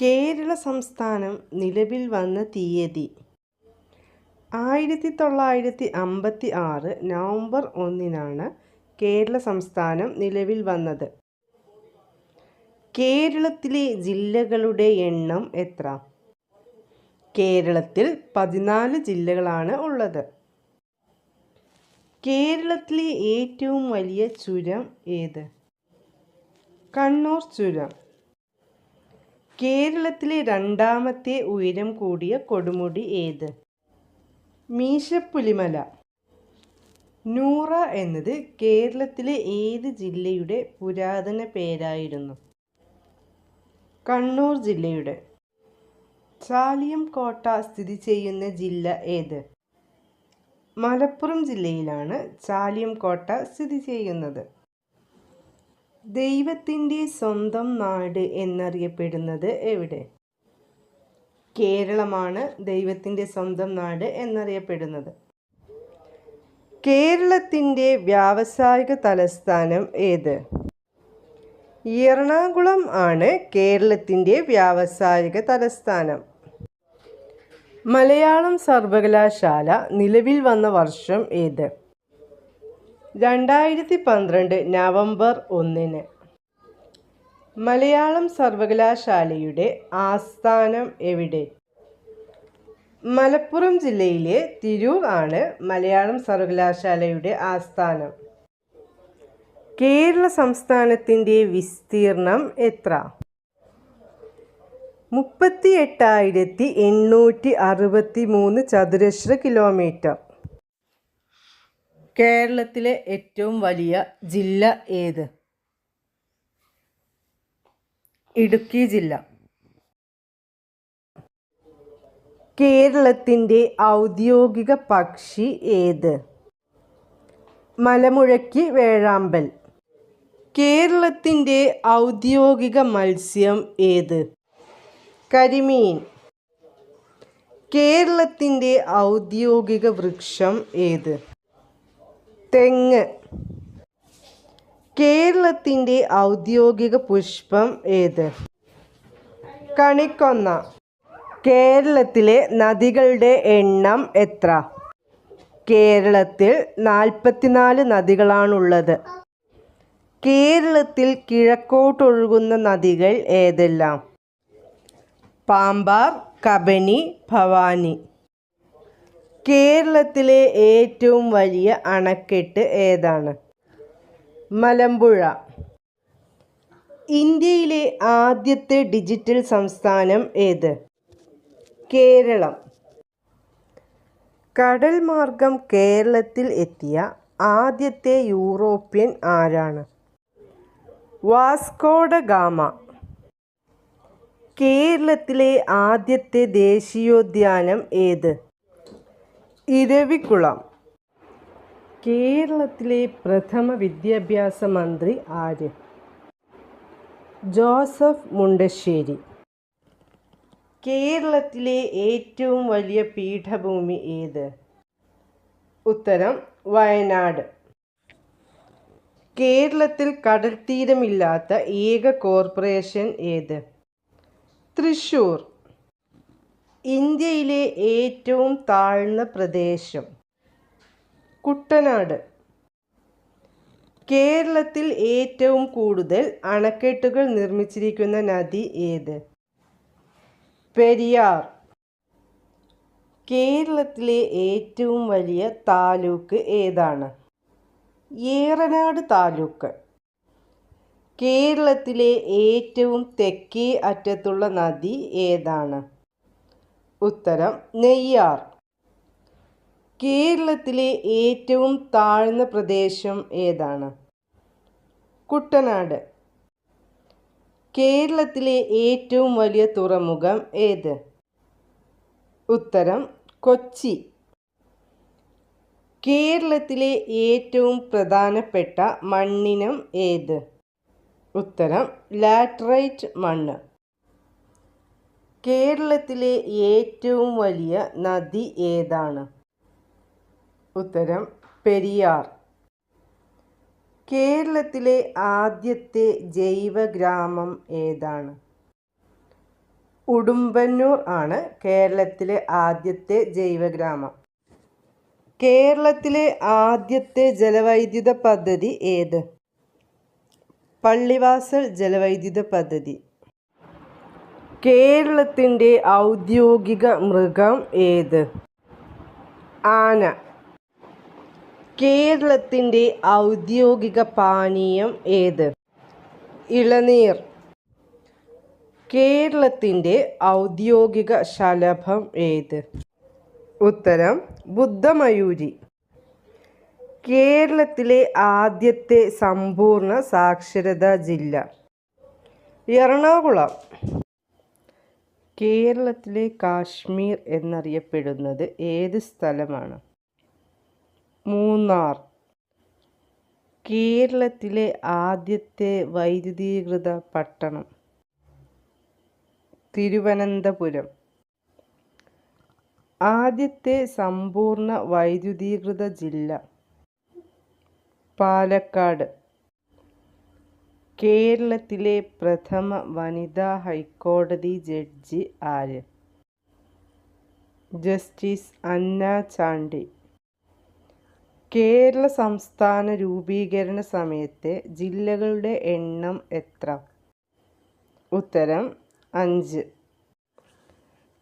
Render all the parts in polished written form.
കേരള സംസ്ഥാനം നിലവിൽ വന്ന തീയതി 1956 നവംബർ 1 കേരള സംസ്ഥാനം നിലവിൽ വന്നത്. കേരളത്തിലെ ജില്ലകളുടെ എണ്ണം എത്ര? കേരളത്തിൽ 14 ജില്ലകളാണ് ഉള്ളത്. കേരളത്തിലെ ഏറ്റവും വലിയ ചുരം ഏത്? കണ്ണൂർ ചുരം. കേരളത്തിലെ രണ്ടാമത്തെ ഉയരം കൂടിയ കൊടുമുടി ഏത്? മീശപ്പുലിമല. നൂറ എന്നത് കേരളത്തിലെ ഏത് ജില്ലയുടെ പുരാതന പേരായിരുന്നു? കണ്ണൂർ ജില്ലയുടെ. ചാലിയം കോട്ട സ്ഥിതി ചെയ്യുന്ന ജില്ല ഏത്? മലപ്പുറം ജില്ലയിലാണ് ചാലിയം കോട്ട സ്ഥിതി ചെയ്യുന്നത്. ദൈവത്തിൻ്റെ സ്വന്തം നാട് എന്നറിയപ്പെടുന്നത് എവിടെ? കേരളമാണ് ദൈവത്തിൻ്റെ സ്വന്തം നാട് എന്നറിയപ്പെടുന്നത്. കേരളത്തിൻ്റെ വ്യാവസായിക തലസ്ഥാനം ഏത്? എറണാകുളം ആണ് കേരളത്തിൻ്റെ വ്യാവസായിക തലസ്ഥാനം. മലയാളം സർവകലാശാല നിലവിൽ വന്ന വർഷം ഏത്? 2012 നവംബർ 1. മലയാളം സർവകലാശാലയുടെ ആസ്ഥാനം എവിടെ? മലപ്പുറം ജില്ലയിലെ തിരൂർ ആണ് മലയാളം സർവകലാശാലയുടെ ആസ്ഥാനം. കേരള സംസ്ഥാനത്തിൻ്റെ വിസ്തീർണം എത്ര? 38,863 ചതുരശ്ര കിലോമീറ്റർ. കേരളത്തിലെ ഏറ്റവും വലിയ ജില്ല ഏത്? ഇടുക്കി ജില്ല. കേരളത്തിൻ്റെ ഔദ്യോഗിക പക്ഷി ഏത്? മലമുഴക്കി വേഴാമ്പൽ. കേരളത്തിൻ്റെ ഔദ്യോഗിക മത്സ്യം ഏത്? കരിമീൻ. കേരളത്തിൻ്റെ ഔദ്യോഗിക വൃക്ഷം ഏത്? തെങ്ങ്. കേരളത്തിൻ്റെ ഔദ്യോഗിക പുഷ്പം ഏത്? കണിക്കൊന്ന. കേരളത്തിലെ നദികളുടെ എണ്ണം എത്ര? കേരളത്തിൽ 44 നദികളാണുള്ളത്. കേരളത്തിൽ കിഴക്കോട്ടൊഴുകുന്ന നദികൾ ഏതെല്ലാം? പാമ്പാർ, കബനി, ഭവാനി. കേരളത്തിലെ ഏറ്റവും വലിയ അണക്കെട്ട് ഏതാണ്? മലമ്പുഴ. ഇന്ത്യയിലെ ആദ്യത്തെ ഡിജിറ്റൽ സംസ്ഥാനം ഏത്? കേരളം. കടൽ മാർഗം കേരളത്തിൽ എത്തിയ ആദ്യത്തെ യൂറോപ്യൻ ആരാണ്? Vasco da Gama. കേരളത്തിലെ ആദ്യത്തെ ദേശീയോദ്യാനം ഏത്? ഇരവികുളം. കേരളത്തിലെ പ്രഥമ വിദ്യാഭ്യാസ മന്ത്രി ആര്? ജോസഫ് മുണ്ടശ്ശേരി. കേരളത്തിലെ ഏറ്റവും വലിയ പീഠഭൂമി ഏത്? ഉത്തരം വയനാട്. കേരളത്തിൽ കടൽത്തീരമില്ലാത്ത ഏക കോർപ്പറേഷൻ ഏത്? തൃശ്ശൂർ. ഇന്ത്യയിലെ ഏറ്റവും താഴ്ന്ന പ്രദേശം? കുട്ടനാട്. കേരളത്തിൽ ഏറ്റവും കൂടുതൽ അണക്കെട്ടുകൾ നിർമ്മിച്ചിരിക്കുന്ന നദി ഏത്? പെരിയാർ. കേരളത്തിലെ ഏറ്റവും വലിയ താലൂക്ക് ഏതാണ്? ഏറനാട് താലൂക്ക്. കേരളത്തിലെ ഏറ്റവും തെക്കേ അറ്റത്തുള്ള നദി ഏതാണ്? ഉത്തരം നെയ്യാർ. കേരളത്തിലെ ഏറ്റവും താഴ്ന്ന പ്രദേശം ഏതാണ്? കുട്ടനാട്. കേരളത്തിലെ ഏറ്റവും വലിയ തുറമുഖം ഏത്? ഉത്തരം കൊച്ചി. കേരളത്തിലെ ഏറ്റവും പ്രധാനപ്പെട്ട മണ്ണിനം ഏത്? ഉത്തരം ലാറ്ററൈറ്റ് മണ്ണ്. കേരളത്തിലെ ഏറ്റവും വലിയ നദി ഏതാണ്? ഉത്തരം പെരിയാർ. കേരളത്തിലെ ആദ്യത്തെ ജൈവ ഗ്രാമം ഏതാണ്? ഉടുമ്പന്നൂർ ആണ് കേരളത്തിലെ ആദ്യത്തെ ജൈവഗ്രാമം. കേരളത്തിലെ ആദ്യത്തെ ജലവൈദ്യുത പദ്ധതി ഏത്? പള്ളിവാസൽ ജലവൈദ്യുത പദ്ധതി. കേരളത്തിൻ്റെ ഔദ്യോഗിക മൃഗം ഏത്? ആന. കേരളത്തിൻ്റെ ഔദ്യോഗിക പാനീയം ഏത്? ഇളനീർ. കേരളത്തിൻ്റെ ഔദ്യോഗിക ശലഭം ഏത്? ഉത്തരം ബുദ്ധമയൂരി. കേരളത്തിലെ ആദ്യത്തെ സമ്പൂർണ്ണ സാക്ഷരതാ ജില്ല? എറണാകുളം. കേരളത്തിലെ കാശ്മീർ എന്നറിയപ്പെടുന്നത് ഏത് സ്ഥലമാണ്? മൂന്നാർ. കേരളത്തിലെ ആദ്യത്തെ വൈദ്യുതീകൃത പട്ടണം? തിരുവനന്തപുരം. ആദ്യത്തെ സമ്പൂർണ്ണ വൈദ്യുതീകൃത ജില്ല? പാലക്കാട്. കേരളത്തിലെ പ്രഥമ വനിതാ ഹൈക്കോടതി ജഡ്ജി ആര്? ജസ്റ്റിസ് അന്ന ചാണ്ടി. കേരള സംസ്ഥാന രൂപീകരണ സമയത്തെ ജില്ലകളുടെ എണ്ണം എത്ര? ഉത്തരം 5.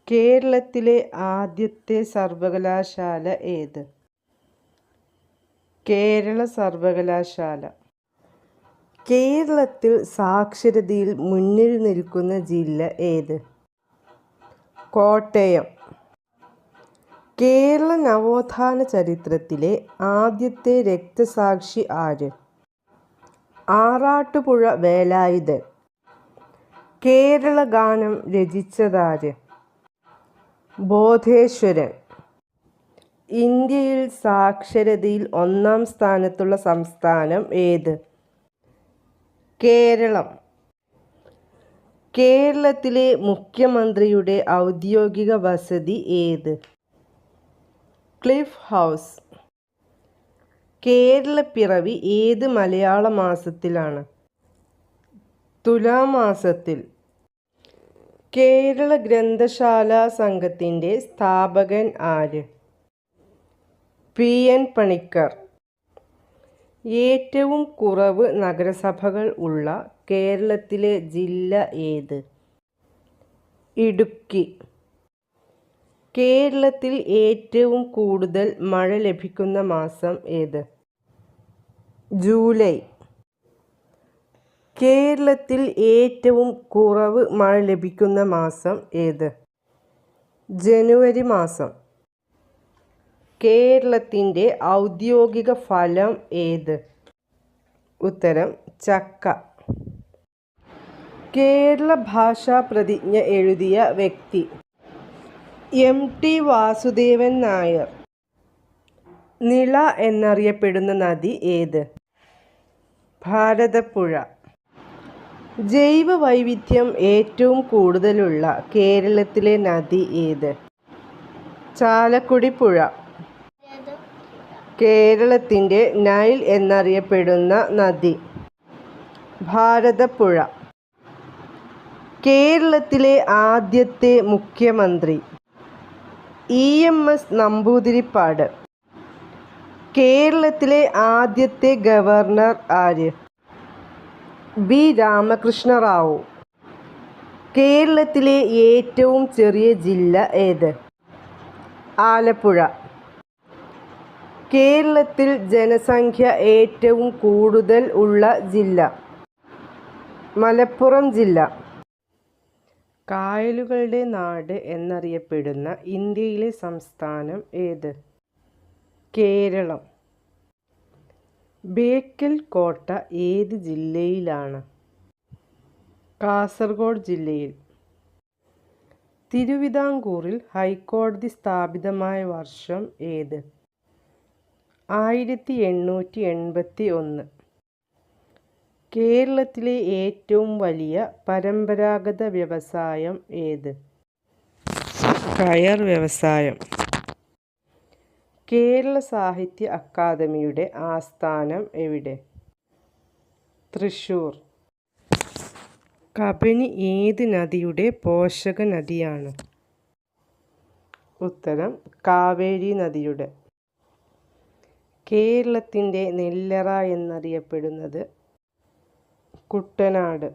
കേരളത്തിലെ ആദ്യത്തെ സർവകലാശാല ഏത്? കേരള സർവകലാശാല. കേരളത്തിൽ സാക്ഷരതയിൽ മുന്നിൽ നിൽക്കുന്ന ജില്ല ഏത്? കോട്ടയം. കേരള നവോത്ഥാന ചരിത്രത്തിലെ ആദ്യത്തെ രക്തസാക്ഷി ആര്? ആറാട്ടുപുഴ വേലായുധൻ. കേരള ഗാനം രചിച്ചതാര്? ബോധേശ്വരൻ. ഇന്ത്യയിൽ സാക്ഷരതയിൽ 1-ാം സ്ഥാനത്തുള്ള സംസ്ഥാനം ഏത്? കേരളം. കേരളത്തിലെ മുഖ്യമന്ത്രിയുടെ ഔദ്യോഗിക വസതി ഏത്? Cliff house. കേരളപ്പിറവി ഏത് മലയാള മാസത്തിലാണ്? തുലാമാസത്തിൽ. കേരള ഗ്രന്ഥശാല സംഘത്തിൻ്റെ സ്ഥാപകൻ ആര്? PN പണിക്കർ. ഏറ്റവും കുറവ് നഗരസഭകൾ ഉള്ള കേരളത്തിലെ ജില്ല ഏത്? ഇടുക്കി. കേരളത്തിൽ ഏറ്റവും കൂടുതൽ മഴ ലഭിക്കുന്ന മാസം ഏത്? ജൂലൈ. കേരളത്തിൽ ഏറ്റവും കുറവ് മഴ ലഭിക്കുന്ന മാസം ഏത്? ജനുവരി മാസം. കേരളത്തിൻ്റെ ഔദ്യോഗിക ഫലം ഏത്? ഉത്തരം ചക്ക. കേരള ഭാഷാ പ്രതിജ്ഞ എഴുതിയ വ്യക്തി? MT വാസുദേവൻ നായർ. നിള എന്നറിയപ്പെടുന്ന നദി ഏത്? ഭാരതപ്പുഴ. ജൈവ വൈവിധ്യം ഏറ്റവും കൂടുതലുള്ള കേരളത്തിലെ നദി ഏത്? ചാലക്കുടി പുഴ. കേരളത്തിൻ്റെ നൈൽ എന്നറിയപ്പെടുന്ന നദി? ഭാരതപ്പുഴ. കേരളത്തിലെ ആദ്യത്തെ മുഖ്യമന്ത്രി? EMS നമ്പൂതിരിപ്പാട്. കേരളത്തിലെ ആദ്യത്തെ ഗവർണർ ആര്? B രാമകൃഷ്ണ റാവു. കേരളത്തിലെ ഏറ്റവും ചെറിയ ജില്ല ഏത്? ആലപ്പുഴ. കേരളത്തിൽ ജനസംഖ്യ ഏറ്റവും കൂടുതൽ ഉള്ള ജില്ല? മലപ്പുറം ജില്ല. കായലുകളുടെ നാട് എന്നറിയപ്പെടുന്ന ഇന്ത്യയിലെ സംസ്ഥാനം ഏത്? കേരളം. ബേക്കൽ കോട്ട ഏത് ജില്ലയിലാണ്? കാസർഗോഡ് ജില്ലയിൽ. തിരുവിതാംകൂറിൽ ഹൈക്കോടതി സ്ഥാപിതമായ വർഷം ഏത്? 1881. കേരളത്തിലെ ഏറ്റവും വലിയ പരമ്പരാഗത വ്യവസായം ഏത്? കയർ വ്യവസായം. കേരള സാഹിത്യ അക്കാദമിയുടെ ആസ്ഥാനം എവിടെ? തൃശ്ശൂർ. കബനി ഏത് നദിയുടെ പോഷക നദിയാണ്? ഉത്തരം കാവേരി നദിയുടെ. കേരളത്തിൻ്റെ നെല്ലറ എന്നറിയപ്പെടുന്നത്? കുട്ടനാട്.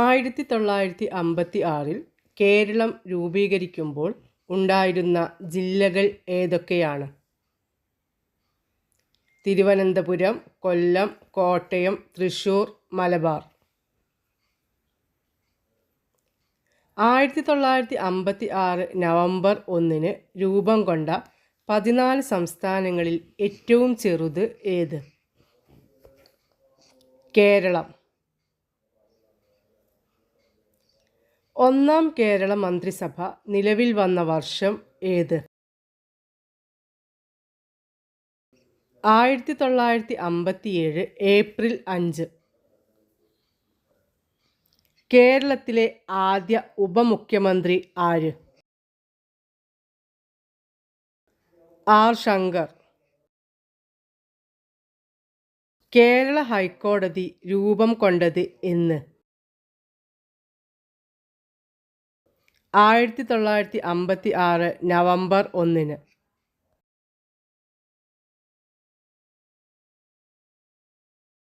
1956 കേരളം രൂപീകരിക്കുമ്പോൾ ഉണ്ടായിരുന്ന ജില്ലകൾ ഏതൊക്കെയാണ്? തിരുവനന്തപുരം, കൊല്ലം, കോട്ടയം, തൃശ്ശൂർ, മലബാർ. 1956 നവംബർ 1 രൂപം കൊണ്ട 14 സംസ്ഥാനങ്ങളിൽ ഏറ്റവും ചെറുത് ഏത്? കേരളം. ഒന്നാം കേരള മന്ത്രിസഭ നിലവിൽ വന്ന വർഷം ഏത്? 1957 ഏപ്രിൽ 5. കേരളത്തിലെ ആദ്യ ഉപമുഖ്യമന്ത്രി ആര്? ആർ ശങ്കർ. കേരള ഹൈക്കോടതി രൂപം കൊണ്ടത് എന്ന്? 1956 നവംബർ 1.